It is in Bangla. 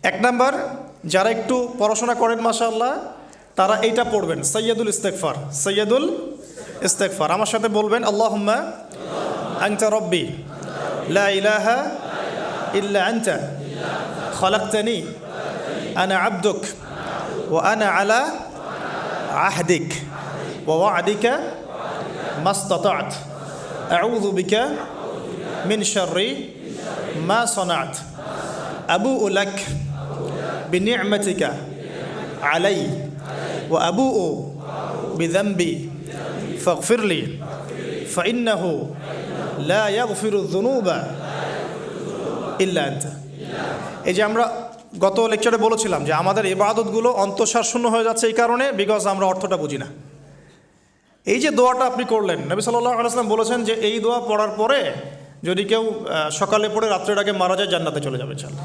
এক নাম্বার, যারা একটু পড়াশোনা করেন মাশাআল্লাহ, তারা এইটা পড়বেন, সৈয়দুল ইস্তেগফার। সৈয়দুল ইস্তেগফার আমার সাথে বলবেন, আল্লাহুম্মা আনতা রব্বি লা ইলাহা ইল্লা আনতা খলাকতানি আনা আবদুক ওয়া আনা আলা আহদিক ওয়া ওয়া'দিকা মাস্তাতা'ত আউযু বিকা মিন শাররি মা সানা'ত আবুউ লাক বিনি'মাতিকা আলাই ওয়া আবুউ বিযামবি ফাগফিরলি ফাইন্নাহু লা ইয়াগফিরুয যুনুবা ইল্লা আনতা। এই যে আমরা গত লেকচারে বলেছিলাম যে আমাদের ইবাদতগুলো অন্তঃসার শূন্য হয়ে যাচ্ছে এই কারণে, বিকজ আমরা অর্থটা বুঝি না। এই যে দোয়াটা আপনি করলেন, নবী সাল্লাল্লাহু আলাইহি ওয়াসাল্লাম বলেছেন যে এই দোয়া পড়ার পরে যদি কেউ সকালে পড়ে রাত্রের আগে মারা যায়, জান্নাতে চলে যাবে ইনশাআল্লাহ।